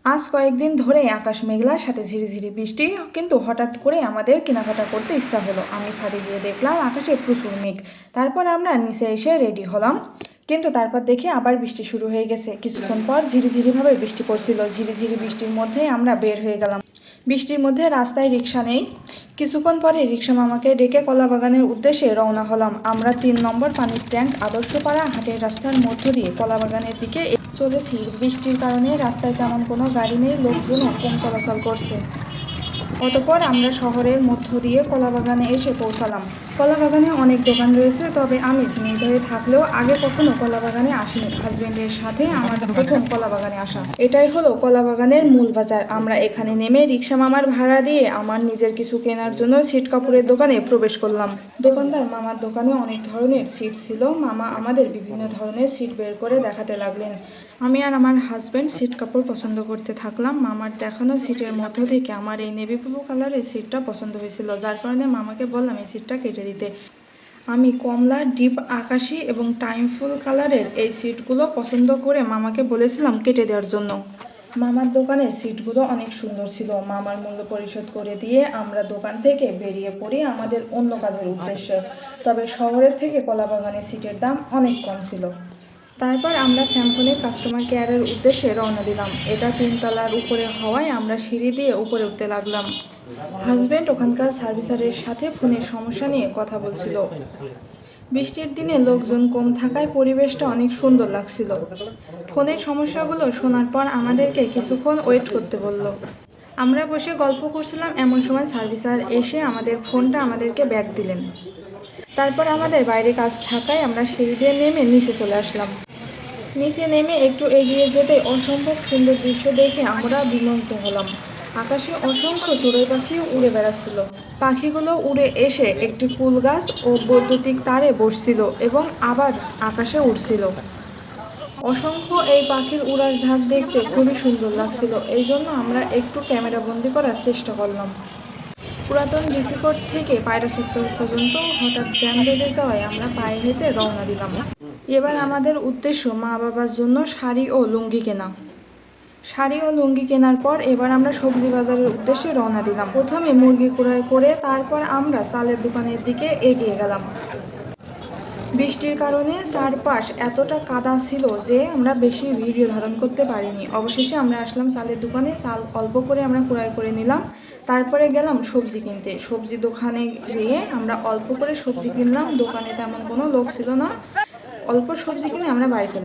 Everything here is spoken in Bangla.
আজ কয়েকদিন ধরে আকাশ মেঘলা, সাথে ঝিরিঝিরি বৃষ্টি, কিন্তু হঠাৎ করে আমাদের কেনাকাটা করতে ইচ্ছা হলো। আমি ছাদে গিয়ে দেখলাম আকাশে প্রচুর মেঘ। তারপর আমরা নিচে এসে রেডি হলাম, কিন্তু তারপর দেখি আবার বৃষ্টি শুরু হয়ে গেছে। কিছুক্ষণ পর ঝিরিঝিরিভাবে বৃষ্টি পড়ছিল। ঝিরিঝিরি বৃষ্টির মধ্যে আমরা বের হয়ে গেলাম। বৃষ্টির মধ্যে রাস্তায় রিক্সা নেই। কিছুক্ষণ পরে রিক্সা মামাকে ডেকে কলাবাগানের উদ্দেশ্যে রওনা হলাম। আমরা 3 নম্বর পানির ট্যাঙ্ক, আদর্শপাড়া হাটের রাস্তার মধ্য দিয়ে কলাবাগানের দিকে চলেছি। বৃষ্টির কারণে রাস্তায় তেমন কোনো গাড়ি নেই, লোকজনও কম চলাচল করছে। অতঃপর আমরা শহরের মধ্য দিয়ে কলাবাগানে এসে পৌঁছালাম। কলাবাগানে অনেক দোকান রয়েছে, তবে আমি ঝিনাইদহে থাকলেও আগে কখনো কলাবাগানে আসিনি। হাজবেন্ডের সাথে আমার প্রথম কলাবাগানে আসা। এটাই হলো কলাবাগানের মূল বাজার। আমরা এখানে নেমে রিক্সা মামার ভাড়া দিয়ে আমার নিজের কিছু কেনার জন্য ছিট কাপড়ের দোকানে প্রবেশ করলাম। দোকানদার মামার দোকানে অনেক ধরনের ছিট ছিল। মামা আমাদের বিভিন্ন ধরনের ছিট বের করে দেখাতে লাগলেন। আমি আর আমার হাজব্যান্ড ছিট কাপড় পছন্দ করতে থাকলাম। মামার দেখানো ছিটের মধ্য থেকে আমার এই নেভি ব্লু কালারের ছিটটা পছন্দ হয়েছিল, যার কারণে মামাকে বললাম এই ছিটটা কেটে দিতে। আমি কমলা, ডিপ আকাশি এবং টাইম ফুল কালারের এই ছিটগুলো পছন্দ করে মামাকে বলেছিলাম কেটে দেওয়ার জন্য। মামার দোকানের ছিটগুলো অনেক সুন্দর ছিল। মামার মূল্য পরিশোধ করে দিয়ে আমরা দোকান থেকে বেরিয়ে পড়ি আমাদের অন্য কাজের উদ্দেশ্যে। তবে শহরের থেকে কলাবাগানের ছিটের দাম অনেক কম ছিল। তারপর আমরা স্যামসংয়ের কাস্টমার কেয়ারের উদ্দেশ্যে রওনা দিলাম। এটা 3 তলার উপরে হওয়ায় আমরা সিঁড়ি দিয়ে উপরে উঠতে লাগলাম। হাজব্যান্ড ওখানকার সার্ভিসারের সাথে ফোনের সমস্যা নিয়ে কথা বলছিল। বৃষ্টির দিনে লোকজন কম থাকায় পরিবেশটা অনেক সুন্দর লাগছিল। ফোনের সমস্যাগুলো শোনার পর আমাদেরকে কিছুক্ষণ ওয়েট করতে বলল। আমরা বসে গল্প করছিলাম, এমন সময় সার্ভিসার এসে আমাদের ফোনটা আমাদেরকে ব্যাক দিলেন। তারপর আমাদের বাইরে কাজ থাকায় আমরা সিঁড়ি দিয়ে নেমে নিচে চলে আসলাম। নিচে নেমে একটু এগিয়ে যেতে অসম্ভব সুন্দর দৃশ্য দেখে আমরা বিমোহিত হলাম। আকাশে অসংখ্য চড়ুই পাখি উড়ে বেড়াচ্ছিল। পাখিগুলো উড়ে এসে একটি ফুল গাছ ও বৈদ্যুতিক তারে বসছিল এবং আবার আকাশে উড়ছিল। অসংখ্য এই পাখির উড়ার ঝাঁক দেখতে খুবই সুন্দর লাগছিল। এই জন্য আমরা একটু ক্যামেরা বন্দি করার চেষ্টা করলাম। পুরাতন ডিসি কোর্ট থেকে পায়রা চত্বর পর্যন্ত হঠাৎ জ্যাম বেঁধে যাওয়ায় আমরা পায়ে হেঁটে রওনা দিলাম। এবার আমাদের উদ্দেশ্য মা বাবার জন্য শাড়ি ও লুঙ্গি কেনা। শাড়ি ও লুঙ্গি কেনার পর এবার আমরা সবজি বাজারের উদ্দেশ্যে রওনা দিলাম। প্রথমে মুরগি ক্রয় করে তারপর আমরা চালের দোকানের দিকে এগিয়ে গেলাম। বৃষ্টির কারণে চারপাশ এতটা কাদা ছিল যে আমরা বেশি ভিডিও ধারণ করতে পারিনি। অবশেষে আমরা আসলাম চালের দোকানে। চাল অল্প করে আমরা ক্রয় করে নিলাম। তারপরে গেলাম সবজি কিনতে। সবজি দোকানে গিয়ে আমরা অল্প করে সবজি কিনলাম। দোকানে তেমন কোনো লোক ছিল না। অল্প সবজি কিনে আমরা বাড়ি চলে